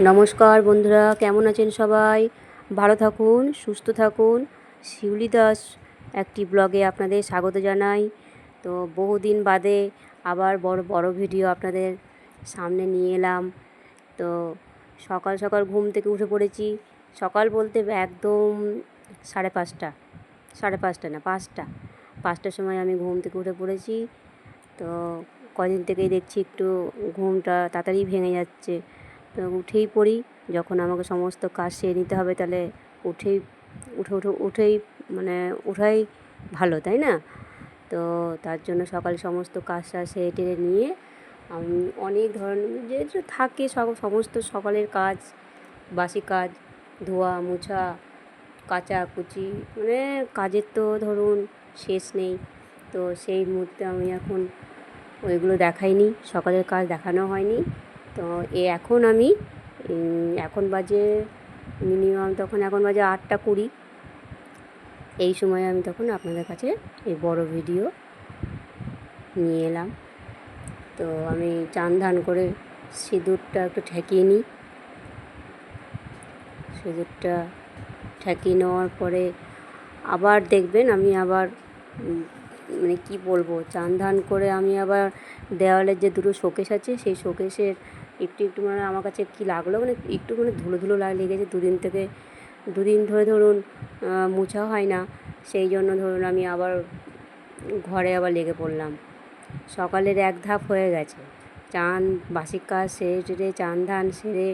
নমস্কার বন্ধুরা, কেমন আছেন সবাই? ভালো থাকুন, সুস্থ থাকুন। শিউলি দাস একটি ব্লগে আপনাদের স্বাগত জানাই। তো বহুদিন বাদে আবার বড় ভিডিও আপনাদের সামনে নিয়ে এলাম। তো সকাল সকাল ঘুম থেকে উঠে পড়েছি। সকাল বলতে একদম 5:30, 5:30 না, 5টার সময় আমি ঘুম থেকে উঠে পড়েছি। তো কদিন থেকেই দেখছি একটু ঘুমটা তাড়াতাড়ি ভেঙে যাচ্ছে। তো উঠেই পড়ি, যখন আমাকে সমস্ত কাজ সেরে নিতে হবে তাহলে উঠেই মানে ওঠাই ভালো, তাই না? তো তার জন্য সকালে সমস্ত কাজ সেরে টেরে নিয়ে আমি অনেক ধরনের যে থাকে সমস্ত সকালের কাজ, বাসি কাজ, ধোয়া মোছা, কাচাকুচি, মানে কাজের তো ধরুন শেষ নেই। তো সেই মুহূর্তে আমি এখন ওইগুলো দেখাইনি, সকালের কাজ দেখানো হয়নি। তো এখন আমি এখন বাজে মিনিমাম, এখন বাজে 8:20। এই সময় আমি তখন আপনাদের কাছে এই বড় ভিডিও নিয়ে এলাম। তো আমি চান করে সিঁদুরটা একটু ঠেকিয়ে নিই। সিঁদুরটা ঠেকিয়ে নেওয়ার পরে আবার দেখবেন আমি আবার মানে কি বলবো, চান করে আমি আবার দেওয়ালের যে দুটো শোকেস আছে সেই শোকেসের একটু মানে আমার কাছে কী লাগলো, মানে একটু মানে ধুলো লেগেছে। দুদিন ধরে ধরুন মোছা হয় না, সেই জন্য ধরুন আমি আবার ঘরে আবার লেগে পড়লাম। সকালের এক ধাপ হয়ে গেছে, বাসি কাজ সেরে চান সেরে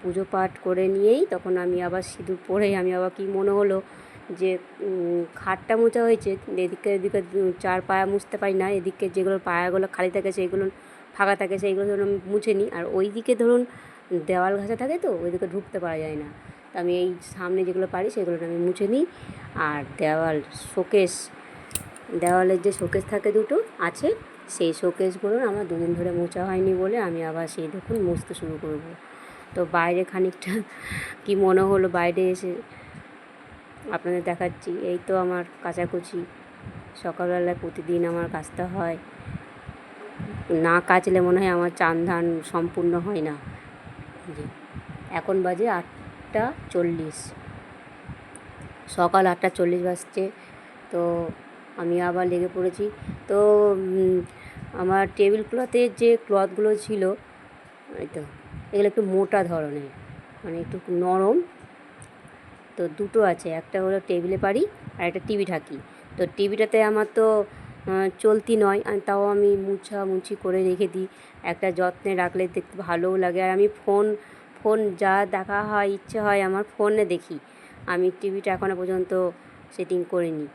পুজো পাঠ করে নিয়েই তখন আমি আবার সিঁদুর পরেই আমি আবার কী মনে হলো যে খাটটা মোছা হয়েছে, এদিকে চার পায়া মুছতে পারি না, এদিকে যেগুলো পায়াগুলো খালি থাকে সেইগুলো ফাঁকা থাকে সেইগুলো ধরুন আমি মুছে নিই। আর ওই দিকে ধরুন দেওয়াল ঘাসা থাকে, তো ওইদিকে ঢুকতে পারা যায় না। তো আমি এই সামনে যেগুলো পারি সেগুলো আমি মুছে নিই। আর দেওয়ালের যে শোকেস থাকে দুটো আছে, সেই শোকেসগুলো আমার দুদিন ধরে মোছা হয়নি বলে আমি আবার সেই দেখুন মুছতে শুরু করব। তো বাইরে খানিকটা কি মনে হলো, বাইরে এসে আপনাদের দেখাচ্ছি। এই তো আমার কাচাকুচি সকালবেলায় প্রতিদিন আমার কাচতে হয়, না কাচলে মনে হয় আমার চান সম্পূর্ণ হয় না। এখন বাজে 8:40, সকাল 8:40 বাজছে। তো আমি আবার লেগে পড়েছি। তো আমার টেবিল ক্লথের যে ক্লথগুলো ছিল, এই তো এগুলো একটু মোটা ধরনের, মানে একটু নরম। তো দুটো আছে, একটা হলো টেবিলে পারি আর একটা টিভি ঢাকি। তো টিভিটাতে আমার তো চলতি নয়, তাও আমি মুছি করে রেখে দিই। একটা যত্নে রাখলে দেখতে ভালোও লাগে। আর আমি ফোন যা দেখা হয়, ইচ্ছে হয় আমার ফোনে দেখি। আমি টিভিটা এখনও পর্যন্ত সেটিং করিনি।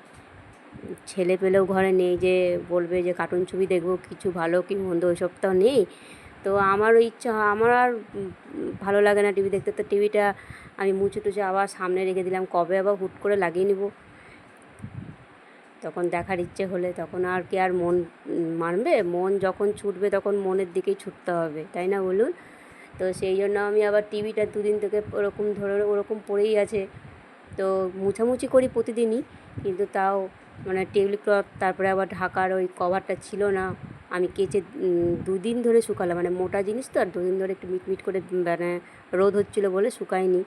ছেলে পেলেও ঘরে নেই যে বলবে যে কার্টুন ছবি দেখবো, কিছু ভালো কি মন্দ ওইসব তো নেই। তো আমারও ইচ্ছা হয়, আমার আর ভালো লাগে না টিভি দেখতে। তো টিভিটা আমি মুছে টুছে আবার সামনে রেখে দিলাম, কবে আবার হুট করে লাগিয়ে নেব। তখন দেখার ইচ্ছে হলে তখন আর কি আর মন মানবে? মন যখন ছুটবে তখন মনের দিকেই ছুটতে হবে, তাই না বলুন? তো সেই জন্য আমি আবার টিভিটা দুদিন থেকে ওরকম পড়েই আছে। তো মুছামুছি করি প্রতিদিনই, কিন্তু তাও মানে টেবিল ক্লথ, তারপরে আবার ঢাকার ওই কভারটা ছিল না। আমি কেচে 2 দিন ধরে শুকালাম, মানে মোটা জিনিস তো, আর 2 দিন ধরে একটু মিটমিট করে মানে রোদ হচ্ছিলো বলে শুকায়নি।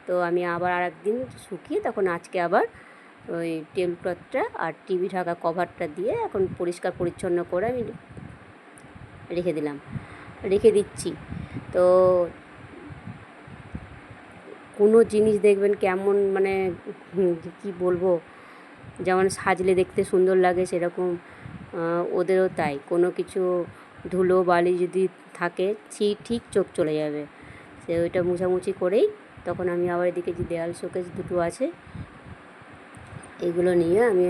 তো আমি আবার আরেকদিন শুকিয়ে তখন আজকে আবার ওই টেবিল ক্লথটা আর টিভি ঢাকা কভারটা দিয়ে এখন পরিষ্কার পরিচ্ছন্ন করে আমি রেখে দিচ্ছি। তো কোনো জিনিস দেখবেন কেমন মানে কী বলবো, যেমন সাজলে দেখতে সুন্দর লাগে, সেরকম ওদেরও তাই। কোনো কিছু ধুলো বালি যদি থাকে ঠিক চোখ চলে যাবে। সে ওইটা মুছামুছি করেই তখন আমি আবার এদিকে যে দেয়াল শোকেস দুটো আছে এগুলো নিয়ে আমি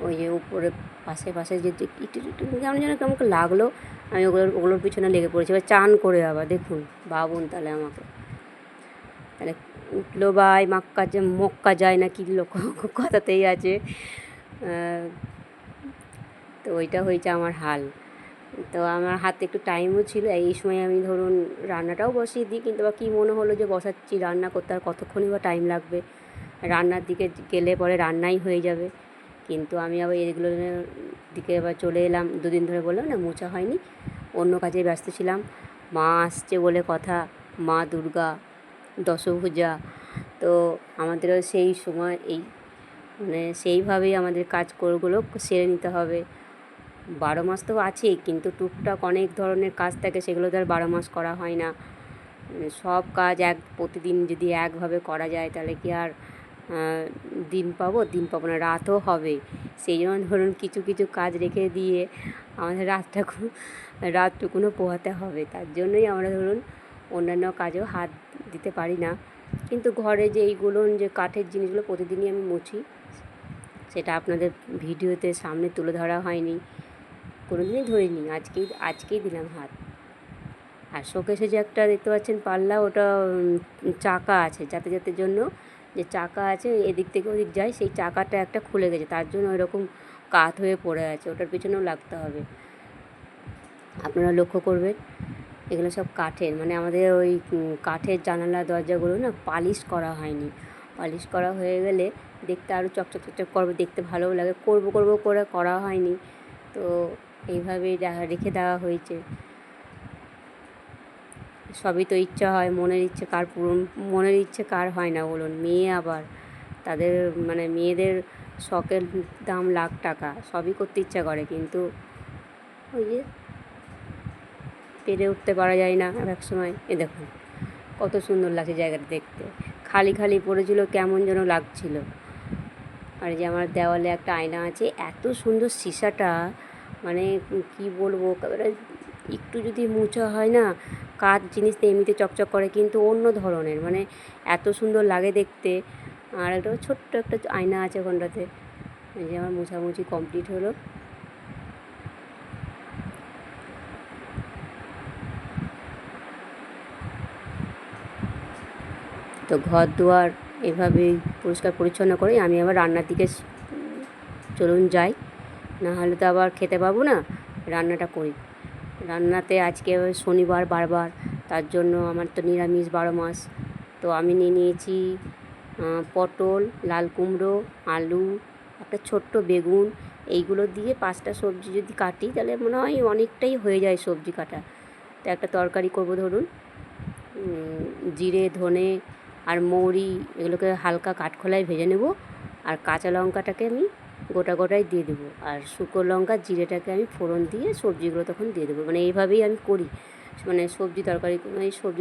ওই যে উপরে পাশে যে একটু কেমন যেন কেমন লাগলো, আমি ওগুলোর পিছনে লেগে পড়েছি। এবার চান করে আবার দেখুন ভাবুন তাহলে আমাকে, তাহলে উঠলো বাই মক্কা যায় না কি লোক কথাতেই আছে। তো ওইটা হয়েছে আমার হাল। তো আমার হাতে একটু টাইমও ছিল, এই সময় আমি ধরুন রান্নাটাও বসিয়ে দিই, কিন্তু আবার কী মনে হলো যে বসাচ্ছি, রান্না করতে আর কতক্ষণই বা টাইম লাগবে, রান্নার দিকে গেলে পরে রান্নাই হয়ে যাবে। কিন্তু আমি আবার এগুলোর দিকে এবার চলে এলাম। 2 দিন ধরে বললাম না মোছা হয়নি, অন্য কাজে ব্যস্ত ছিলাম। মা আসছে বলে কথা, মা দুর্গা, দশভুজা। তো আমাদেরও সেই সময় মানে সেইভাবেই আমাদের কাজগুলো সেরে নিতে হবে। 12 মাস তো আছেই, কিন্তু টুকটাক অনেক ধরনের কাজ থাকে, সেগুলো তো আর 12 মাস করা হয় না। সব কাজ প্রতিদিন যদি একভাবে করা যায় তাহলে কি আর দিন পাবো না, রাতও হবে। সেই জন্য ধরুন কিছু কিছু কাজ রেখে দিয়ে আমাদের রাতটুকুনও পোহাতে হবে। তার জন্যই আমরা ধরুন অন্যান্য কাজেও হাত দিতে পারি না। কিন্তু ঘরে যে যে কাঠের জিনিসগুলো প্রতিদিনই আমি মুছি, সেটা আপনাদের ভিডিওতে সামনে তুলে ধরা হয়নি, কোনো দিনই ধরিনি, আজকেই দিলাম হাত। আর শোকেসে যে একটা দেখতে পাচ্ছেন পাল্লা, ওটা চাকা আছে, যাতায়াতের জন্য যে চাকা আছে এদিক থেকে ওদিক যায়, সেই চাকাটা একটা খুলে গেছে, তার জন্য ওইরকম কাত হয়ে পড়ে আছে, ওটার পিছনেও লাগতে হবে। আপনারা লক্ষ্য করবেন এগুলো সব কাঠের, মানে আমাদের ওই কাঠের জানালা দরজাগুলো না পালিশ করা হয়নি। পালিশ করা হয়ে গেলে দেখতে আরও চকচক করবে, দেখতে ভালোও লাগে। করবো করে করা হয়নি, তো এইভাবেই রেখে দেওয়া হয়েছে। সবই তো ইচ্ছা হয়, মনের ইচ্ছে কার হয় না বলুন। মেয়ে আবার তাদের মানে মেয়েদের শখের দাম লাখ টাকা, সবই করতে ইচ্ছা করে, কিন্তু ওই যে পেরে উঠতে পারা যায় না এক সময়। দেখুন কত সুন্দর লাগছে জায়গাটা দেখতে, খালি খালি পড়েছিল, কেমন যেন লাগছিল। আর যে আমার দেওয়ালে একটা আয়না আছে, এত সুন্দর সিসাটা, মানে কি বলবো, একটু যদি মোছা হয় না, কাঠ জিনিস তো এমনিতে চকচক করে, কিন্তু অন্য ধরনের, মানে এত সুন্দর লাগে দেখতে। আর একটা ছোট্ট একটা আয়না আছে ওখানটাতে। এই যে আমার মোছামুছি কমপ্লিট হলো। তো ঘর দুয়ার এভাবেই পরিষ্কার পরিচ্ছন্ন করে আমি আবার রান্নার দিকে চলুন যাই, না হলে তো আবার খেতে পাবো না। রান্নাটা করি। রান্নাতে আজকে শনিবার বারবার, তার জন্য আমার তো নিরামিষ 12 মাস। তো আমি নিয়েছি পটল, লাল কুমড়ো, আলু, একটা ছোট্ট বেগুন, এইগুলো দিয়ে 5টা সবজি যদি কাটি তাহলে মনে হয় অনেকটাই হয়ে যায় সবজি কাটা। তো একটা তরকারি করবো ধরুন, জিরে, ধনে আর মৌরি এগুলোকে হালকা কাঠখোলায় ভেজে নেব, আর কাঁচা লঙ্কাটাকে আমি গোটাই দিয়ে দেবো, আর শুকনো লঙ্কা জিরেটাকে আমি ফোড়ন দিয়ে সবজিগুলো তখন দিয়ে দেবো। মানে এইভাবেই আমি করি, মানে সবজি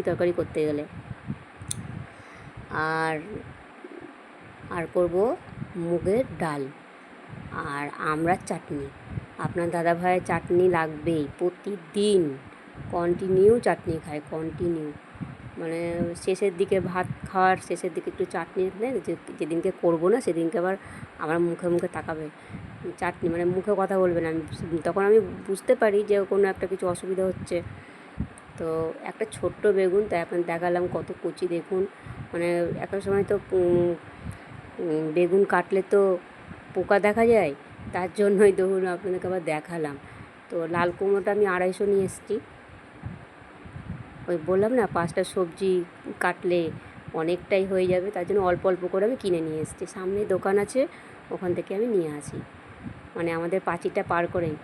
তরকারি করতে গেলে। আর করব মুগের ডাল আর আমড়ার চাটনি। আপনার দাদাভাইয়ের চাটনি লাগবেই, প্রতিদিন কন্টিনিউ চাটনি খায়, কন্টিনিউ। মানে শেষের দিকে, ভাত খাওয়ার শেষের দিকে একটু চাটনি রাখলে, যেদিনকে করবো না সেদিনকে আবার আমার মুখে তাকাবে, চাটনি মানে মুখে কথা বলবে না। তখন আমি বুঝতে পারি যে কোনো একটা কিছু অসুবিধা হচ্ছে। তো একটা ছোট্ট বেগুন, তাই আপনার দেখালাম কত কচি দেখুন। মানে একটা সময় তো বেগুন কাটলে তো পোকা দেখা যায়, তার জন্যই ধরুন আপনাদেরকে আবার দেখালাম। তো লাল কুমড়োটা আমি 250 নিয়ে এসেছি। ওই বললাম না 5টা সবজি কাটলে অনেকটাই হয়ে যাবে, তার জন্য অল্প অল্প করে আমি কিনে নিয়ে এসেছি। সামনে দোকান আছে, ওখান থেকে আমি নিয়ে আসি। মানে আমাদের পাঁচিরটা পার করেই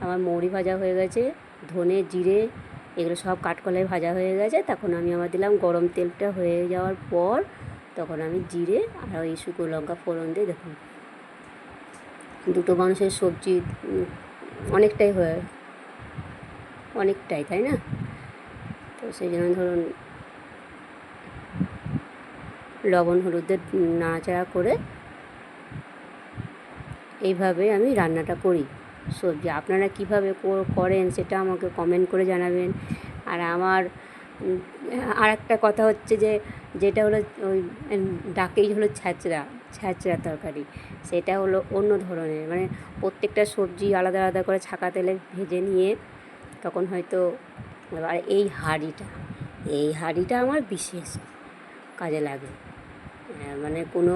আমার মৌরি ভাজা হয়ে গেছে, ধনে জিরে এগুলো সব কাঠকলায় ভাজা হয়ে গেছে। তখন আমি আবার দিলাম, গরম তেলটা হয়ে যাওয়ার পর তখন আমি জিরে আর ওই শুকনো লঙ্কা ফোড়ন দিয়ে, দেখুন দুটো মানুষের সবজি অনেকটাই, তাই না? তো সেই জন্য ধরুন লবণ হলুদের নাড়াচাড়া করে এইভাবে আমি রান্নাটা করি সবজি। আপনারা কীভাবে করেন সেটা আমাকে কমেন্ট করে জানাবেন। আর আমার আর একটা কথা হচ্ছে যেটা হলো ওই ডাকেই হলো ছ্যাঁচড়া তরকারি, সেটা হলো অন্য ধরনের, মানে প্রত্যেকটা সবজি আলাদা আলাদা করে ছাকা তেলে ভেজে নিয়ে তখন হয়তো। আর এই হাঁড়িটা আমার বিশেষ কাজে লাগে। মানে কোনো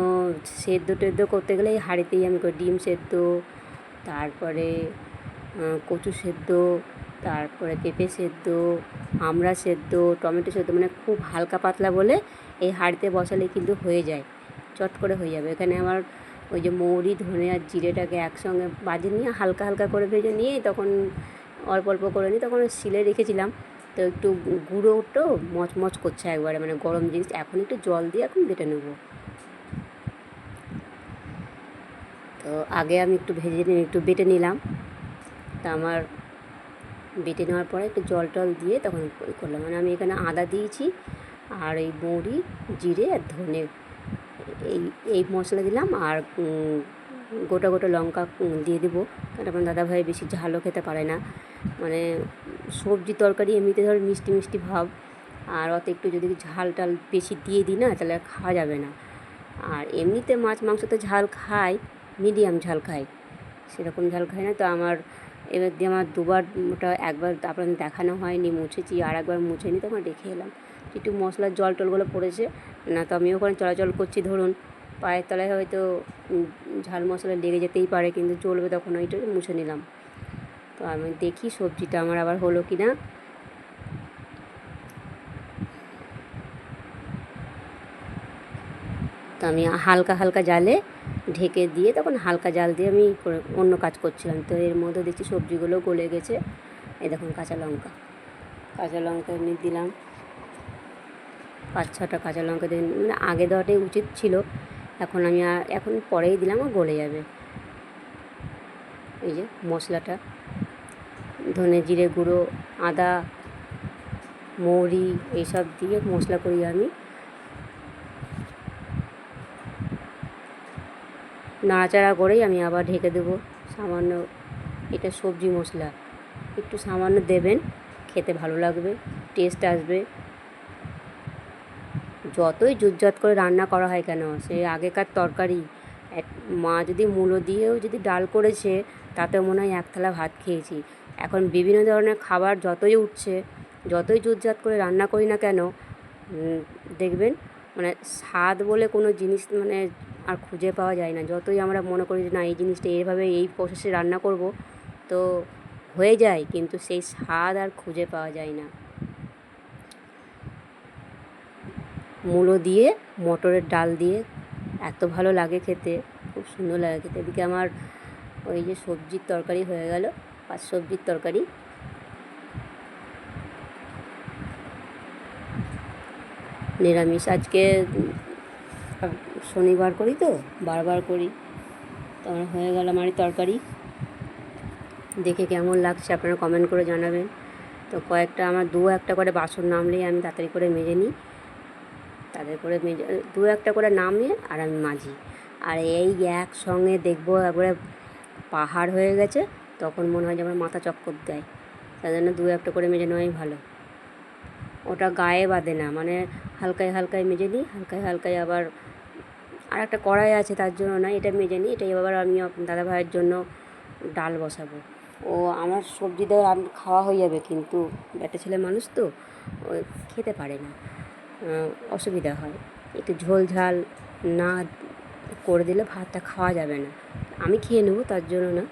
সেদ্ধ করতে গেলে এই হাঁড়িতেই আমি করি। ডিম সেদ্ধ, তারপরে কচু সেদ্ধ, তারপরে পেঁপে সেদ্ধ, আমড়া সেদ্ধ, টমেটো সেদ্ধ, মানে খুব হালকা পাতলা বলে এই হাঁড়িতে বসালে কিন্তু হয়ে যায়, চট করে হয়ে যাবে। এখানে আমার ওই যে মৌরি, ধনে আর জিরেটাকে একসঙ্গে বাজে নিয়ে হালকা করে ভেজে নিয়ে তখন অল্প করে নিই, তখন শিলে রেখেছিলাম। তো একটু গুঁড়োটো মচমচ করছে একবারে, মানে গরম জিনিস। এখন একটু জল দিয়ে এখন বেটে নেব। তো আগে আমি একটু একটু বেটে নিলাম। তা আমার বেটে নেওয়ার পরে একটু জল টল দিয়ে তখন করলাম। মানে আমি এখানে আদা দিয়েছি, আর এই বড়ি, জিরে আর ধনে, এই এই মশলা দিলাম। আর গোটা গোটা লঙ্কা দিয়ে দেবো, কারণ আমার দাদাভাই বেশি ঝালও খেতে পারে না। মানে সবজি তরকারি এমনিতে ধর মিষ্টি মিষ্টি ভাব, আর অত একটু যদি ঝাল টাল বেশি দিয়ে দিই না, তাহলে আর খাওয়া যাবে না। আর এমনিতে মাছ মাংসতে ঝাল খাই, মিডিয়াম ঝাল খাই, সেরকম ঝাল খাই না। তো আমার এবার দিয়ে আমার দুবার, ওটা একবার আপনার দেখানো হয়নি, মুছেছি, আর একবার মুছে নি, তখন রেখে এলাম। একটু মশলার জল টলগুলো পড়েছে না, তো আমি ওখানে চলাচল করছি, ধরুন পায়ের তলায় হয়তো ঝাল মশলা লেগে যেতেই পারে, কিন্তু চলবে, তখন ওইটা মুছে নিলাম। তো আমি দেখি সবজিটা আমার আবার হলো কি না। তো আমি হালকা হালকা জালে ঢেকে দিয়ে তখন হালকা জাল দিয়ে আমি অন্য কাজ করছিলাম। তো এর মধ্যে দেখছি সবজিগুলো গলে গেছে। এই দেখুন কাঁচা লঙ্কা এমনি দিলাম 5-6টা কাঁচা লঙ্কা দিয়ে, মানে আগে দেওয়াটাই উচিত ছিল, এখন আমি এখন পরেই দিলাম, গলে যাবে। এই যে মশলাটা, ধনে জিরে গুঁড়ো, আদা, মৌরি এইসব দিয়ে মশলা করি আমি। নাড়াচাড়া করেই আমি আবার ঢেকে দেবো সামান্য। এটা সবজি মশলা, একটু সামান্য দেবেন, খেতে ভালো লাগবে, টেস্ট আসবে। যতই জুতজাত করে রান্না করা হয় কেন, সে আগেকার তরকারি, মা যদি মূলো দিয়েও যদি ডাল করেছে, তাতে মনে হয় এক থালা ভাত খেয়েছি। এখন বিভিন্ন ধরনের খাবার যতই উঠছে, যতই জুতজাত করে রান্না করি না কেন, দেখবেন মানে স্বাদ বলে কোনো জিনিস মানে আর খুঁজে পাওয়া যায় না। যতই আমরা মনে করি যে না এই জিনিসটা এইভাবে এই প্রসেসে রান্না করব, তো হয়ে যায়, কিন্তু সেই স্বাদ আর খুঁজে পাওয়া যায় না। মূলো দিয়ে মটরের ডাল দিয়ে এত ভালো লাগে খেতে, খুব সুন্দর লাগে খেতে। এদিকে আমার ওই যে সবজির তরকারি হয়ে গেল, পাঁচ সবজির তরকারি। নিরামিষ আজকে, শনিবার করি তো, বারবার করি। তো আমার হয়ে গেল আমার তরকারি। দেখে কেমন লাগছে আপনারা কমেন্ট করে জানাবেন। তো কয়েকটা আমার একটা করে বাসন নামলেই আমি তাড়াতাড়ি করে মেজে নিই, তাদের করে মেজে একটা করে নামিয়ে আর আমি মাজি। আর এই একসঙ্গে দেখবো একবারে পাহাড় হয়ে গেছে, তখন মনে হয় যে আমার মাথা চক্কর দেয়। তার জন্য একটা করে মেজে নেওয়াই ভালো। ওটা গায়ে বাঁধে না, মানে হালকায় হালকায় মেজে নিই, হালকায় হালকায় আবার আর একটা কড়াই আছে, তার জন্য না, এটা মেজে নিই। এটাই আবার আমি দাদা ভাইয়ের জন্য ডাল বসাবো। ও আমার সবজি দিয়ে খাওয়া হয়ে যাবে, কিন্তু একটা ছেলে মানুষ তো খেতে পারে না, অসুবিধা হয়। একটু ঝোল ঝাল না করে দিলে ভাতটা খাওয়া যাবে না। আমি খেয়ে নেবো, তার জন্য না,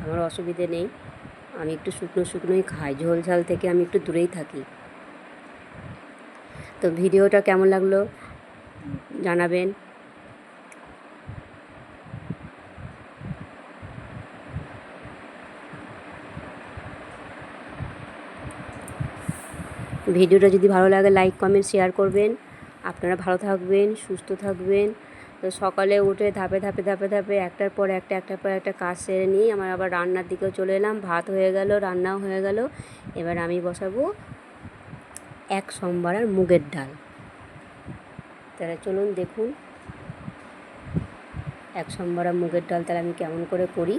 আমার অসুবিধে নেই। আমি একটু শুকনো শুকনোই খাই, ঝোল ঝাল থেকে আমি একটু দূরেই থাকি। তো ভিডিওটা কেমন লাগলো জানাবেন। ভিডিওটা যদি ভালো লাগে লাইক কমেন্ট শেয়ার করবেন। আপনারা ভালো থাকবেন, সুস্থ থাকবেন। তো সকালে উঠে ধাপে ধাপে ধাপে ধাপে একটার পর একটা কাজ সেরে নিয়ে আমার আবার রান্নার দিকেও চলে এলাম। ভাত হয়ে গেল, রান্নাও হয়ে গেল। এবার আমি বসাবো এক সম্বরার মুগের ডাল। তাহলে চলুন দেখুন এক সম্বরা মুগের ডাল তাহলে আমি কেমন করে করি।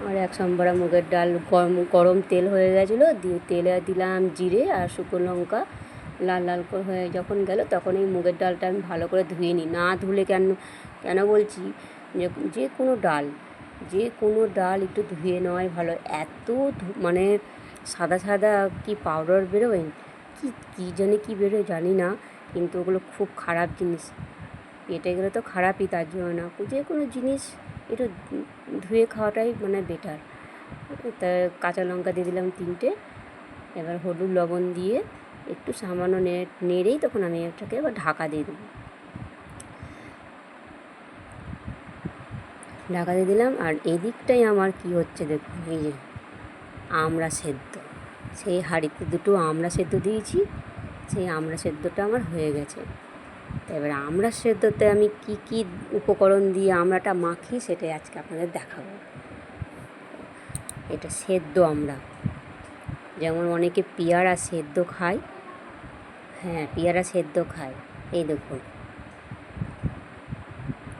আর এক সম্বরা মুগের ডাল, গরম তেল হয়ে গেছিলো, দিয়ে তেলে দিলাম জিরে আর শুকনো লঙ্কা, লাল লাল করে হয়ে যখন গেল, তখন এই মুগের ডালটা আমি ভালো করে ধুয়ে নিই। না ধুলে কেন বলছি, যে কোনো ডাল একটু ধুয়ে নেওয়াই ভালো। এত মানে সাদা সাদা কি পাউডার বেরোয়, কী বেরোয় জানি না, কিন্তু ওগুলো খুব খারাপ জিনিস। পেটে গেলে তো খারাপই, তার জন্য না, যে কোনো জিনিস একটু ধুয়ে খাওয়াটাই মানে বেটার। তা কাঁচা লঙ্কা দিয়ে দিলাম 3টে। এবার হলুদ লবণ দিয়ে একটু সামান্য নেড়েই তখন আমি এটাকে এবার ঢাকা দিয়ে দেবো। ঢাকা দিয়ে দিলাম। আর এদিকটাই আমার কি হচ্ছে দেখুন, এই যে আমড়া সেদ্ধ, সেই হাঁড়িতে দুটো আমড়া সেদ্ধ দিয়েছি, সেই আমড়া সেদ্ধটা আমার হয়ে গেছে। তো এবার আমড়া সেদ্ধতে আমি কি কি উপকরণ দিয়ে আমড়াটা মাখি সেটাই আজকে আপনাদের দেখাবো। এটা সেদ্ধ আমড়া, যেমন অনেকে পেয়ারা সেদ্ধ খায়, হ্যাঁ পেয়ারা সেদ্ধ খায়। এই দেখুন,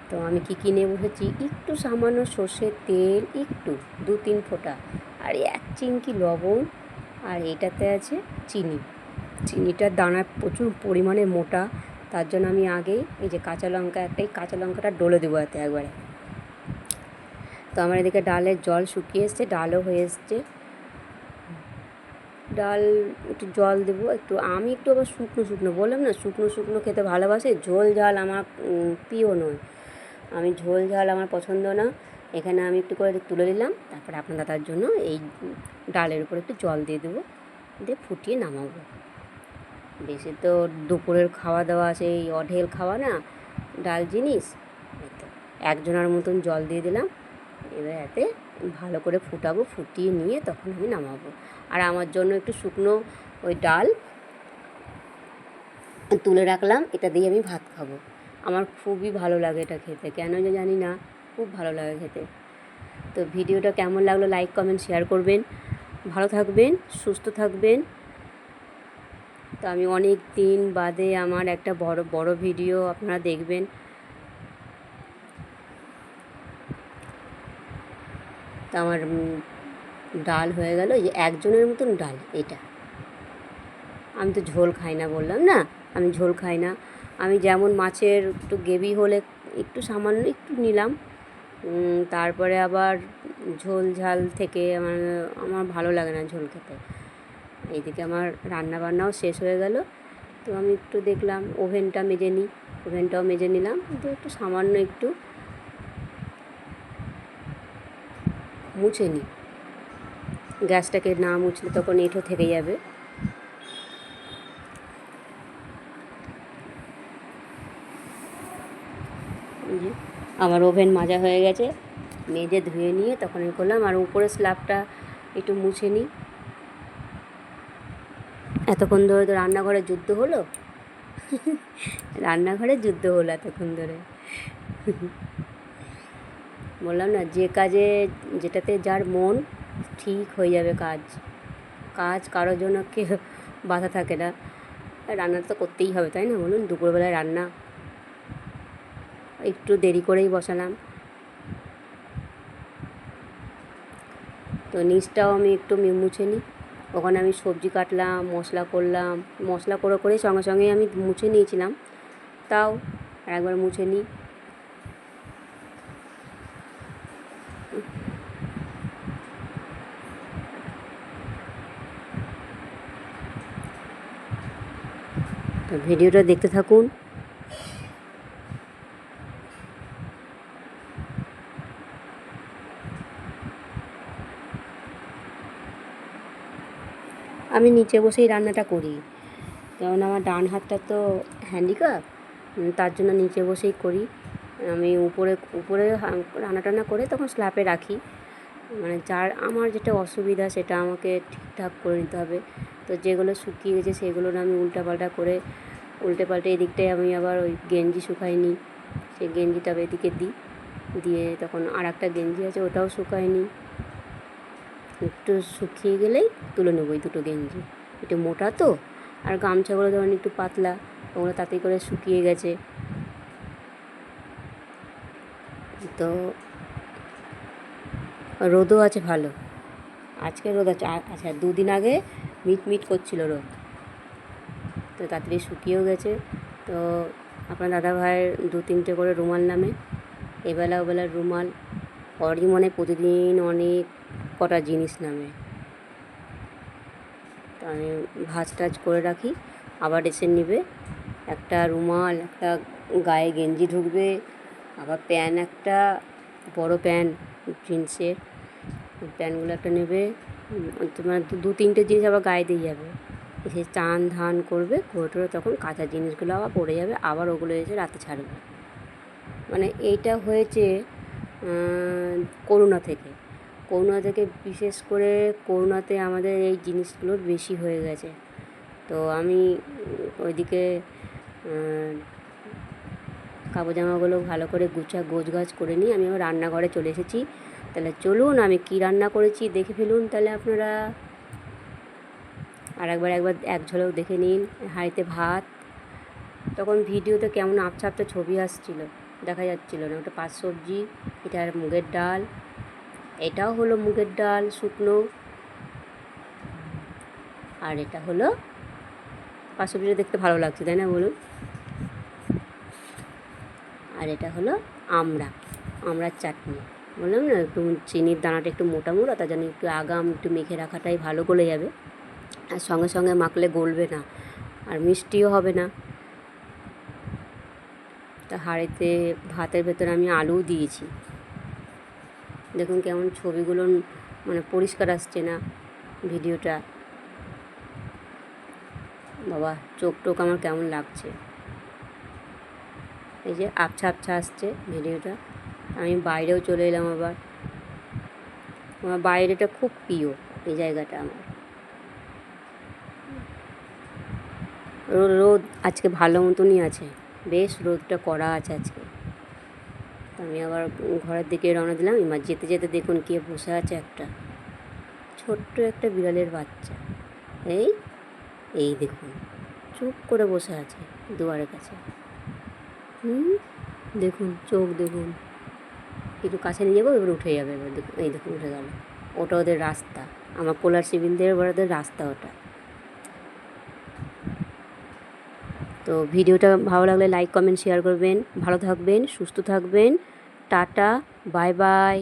তো আমি কী কী নিয়ে বসেছি, একটু সামান্য সর্ষের তেল, একটু 2-3 ফোঁটা, আর 1 চিমটি লবণ, আর এটাতে আছে চিনি। চিনিটার দানা প্রচুর পরিমাণে মোটা, তার জন্য আমি আগেই এই যে কাঁচা লঙ্কা, একটাই কাঁচা লঙ্কাটা ডলে দেবো এতে একবারে। তো আমার এদিকে ডালের জল শুকিয়ে এসছে, ডালও হয়ে এসছে। ডাল একটু জল দেবো একটু, আমি একটু আবার শুকনো শুকনো, বললাম না শুকনো শুকনো খেতে ভালোবাসি, ঝোল ঝাল আমার প্রিয় নয়, আমি ঝোল ঝাল আমার পছন্দ না। এখানে আমি একটু করে তুলে নিলাম, তারপরে আপনার দাদার জন্য এই ডালের উপর একটু জল দিয়ে দেবো, দিয়ে ফুটিয়ে নামাবো। বেশি তো দুপুরের খাওয়া দাওয়া সেই অঢেল খাওয়া না, ডাল জিনিস, এই তো একজনের মতন জল দিয়ে দিলাম। এবার এতে ভালো করে ফুটাবো, ফুটিয়ে নিয়ে তখন আমি নামাবো। আর আমার জন্য একটু শুকনো ওই ডাল তুলে রাখলাম, এটা দিয়ে আমি ভাত খাবো। আমার খুবই ভালো লাগে এটা খেতে, কেন যে জানি না, খুব ভালো লাগে খেতে। তো ভিডিওটা কেমন লাগলো লাইক কমেন্ট শেয়ার করবেন, ভালো থাকবেন, সুস্থ থাকবেন। তো আমি অনেক দিন বাদে আমার একটা বড় ভিডিও আপনারা দেখবেন। তো আমার ডাল হয়ে গেল, এই যে একজনের মতন ডাল এটা। আমি তো ঝোল খাই না, বললাম না আমি ঝোল খাই না। আমি যেমন মাছের একটু গ্রেভি হলে একটু সামান্য একটু নিলাম, তারপরে আবার ঝোল ঝাল থেকে আমার ভালো লাগে না ঝোল খেতে। এইদিকে আমার রান্না বান্নাও শেষ হয়ে গেল। তো আমি একটু দেখলাম ওভেনটা মেজে নিই, ওভেনটাও মেজে নিলাম, কিন্তু একটু সামান্য একটু মুছে নিই, গ্যাসটাকে না মুছলে তখন এঁঠো থেকে যাবে। যে আমার ওভেন মাজা হয়ে গেছে, মেজে ধুয়ে নিয়ে তখন আমি করলাম। আর উপরে স্ল্যাবটা একটু মুছে নিই। এতক্ষণ ধরে তো রান্নাঘরে যুদ্ধ হলো, রান্নাঘরে যুদ্ধ হলো এতক্ষণ ধরে। বললাম না, যে কাজে যেটাতে যার মন, ঠিক হয়ে যাবে কাজ। কাজ কারোর জন্য কেউ বাধা থাকে না, রান্না তো করতেই হবে, তাই না বলুন? দুপুরবেলায় রান্না একটু দেরি করেই বসালাম। তো নিচটাও আমি একটু মুছে নিই, ওখানে আমি সবজি কাটলাম, মশলা করলাম, মশলা করেই সঙ্গে সঙ্গেই আমি মুছে নিয়েছিলাম, তাও একবার মুছে নিই। তো ভিডিওটা দেখতে থাকুন। আমি নিচে বসেই রান্নাটা করি, কারণ আমার ডান হাতটা তো হ্যান্ডিক্যাপ, তার জন্য নিচে বসেই করি। আমি উপরে উপরে রান্না টান্না করে তখন স্ল্যাবে রাখি, মানে যার আমার যেটা অসুবিধা সেটা আমাকে ঠিকঠাক করে নিতে হবে। তো যেগুলো শুকিয়ে গেছে সেগুলো আমি উল্টে পাল্টে এদিকটায় আমি আবার ওই গেঞ্জি শুকাইনি, সেই গেঞ্জিটা এদিকে দিই, দিয়ে তখন আর একটা গেঞ্জি আছে ওটাও শুকায়নি, একটু শুকিয়ে গেলেই তুলে নেবো ওই দুটো গেঞ্জি। একটু মোটা তো, আর গামছাগুলো ধরেন একটু পাতলা, ওগুলো তাতে করে শুকিয়ে গেছে। তো রোদও আছে ভালো, আজকে রোদ আছে। আচ্ছা, 2 দিন আগে মিট করছিল রোদ, তো তাড়াতাড়ি শুকিয়েও গেছে। তো আপনার দাদাভাইয়ের 2-3টে করে রুমাল নামে, এবেলা ওবেলার রুমাল, ওরই মনে প্রতিদিন অনেক কটা জিনিস নামে। তো আমি ভাঁজ টাজ করে রাখি, আবার এসে নেবে একটা রুমাল, একটা গায়ে গেঞ্জি ঢুকবে, আবার প্যান্ট, একটা বড় প্যান্ট জিন্সের, প্যান্টগুলো একটা নেবে, মানে 2-3টে জিনিস আবার গায়ে দিয়ে যাবে, এসে চান ধান করবে, করে তখন কাঁচা জিনিসগুলো আবার পড়ে যাবে, আবার ওগুলো এসে রাতে ছাড়বে। মানে এইটা হয়েছে করোনা থেকে। করোনা থেকে বিশেষ করে করোনাতে আমাদের এই জিনিসগুলোর বেশি হয়ে গেছে। তো আমি ওইদিকে কাপড় জামাগুলো ভালো করে গোছগাছ করে নিই। আমি আমার রান্নাঘরে চলে এসেছি। তাহলে চলুন আমি কী রান্না করেছি দেখে ফেলুন তাহলে আপনারা। আর একবার এক ঝলক দেখে নিন। হাঁড়িতে ভাত, তখন ভিডিওতে কেমন আবছা আবছা ছবি আসছিল, দেখা যাচ্ছিল না। ওটা পাঁচ সবজি, এটা আর মুগের ডাল, এটাও হলো মুগের ডাল শুকনো, আর এটা হলো পাঁচ সবজিটা দেখতে ভালো লাগছে তাই না বলুন। আর এটা হলো আমড়ার চাটনি। বললাম না একটু চিনির দানাটা একটু মোটা মোটা, তার জন্য একটু আগাম একটু মেখে রাখাটাই ভালো গলে যাবে, আর সঙ্গে সঙ্গে মাখলে গলবে না আর মিষ্টিও হবে না। তা হাঁড়িতে ভাতের ভেতরে আমি আলুও দিয়েছি। দেখুন কেমন ছবিগুলো মানে পরিষ্কার আসছে না ভিডিওটা। বাবা চোখ টোক আমার কেমন লাগছে, এই যে আবছা আবছা আসছে ভিডিওটা। আমি বাইরেও চলে এলাম আবার। আমার বাইরেটা খুব প্রিয়, এই জায়গাটা আমার। রোদ আজকে ভালো মতনই আছে, বেশ রোদটা কড়া আছে আজকে। তো আমি আবার ঘরের দিকে রওনা দিলাম। এবার যেতে যেতে দেখুন কে বসে আছে, একটা ছোট্ট একটা বিড়ালের বাচ্চা। এই দেখুন চুপ করে বসে আছে দুয়ারের কাছে। দেখুন চোখ দেখুন, একটু কাছে নিয়ে যাবো, এবার উঠে যাবে। এবার দেখুন, এই দেখুন উঠে গেল। ওটা ওদের রাস্তা, আমার কোলার সিভিলদের ওদের রাস্তা ওটা। তো ভিডিওটা ভালো লাগলে লাইক কমেন্ট শেয়ার করবেন। ভালো থাকবেন, সুস্থ থাকবেন। Tata, bye bye.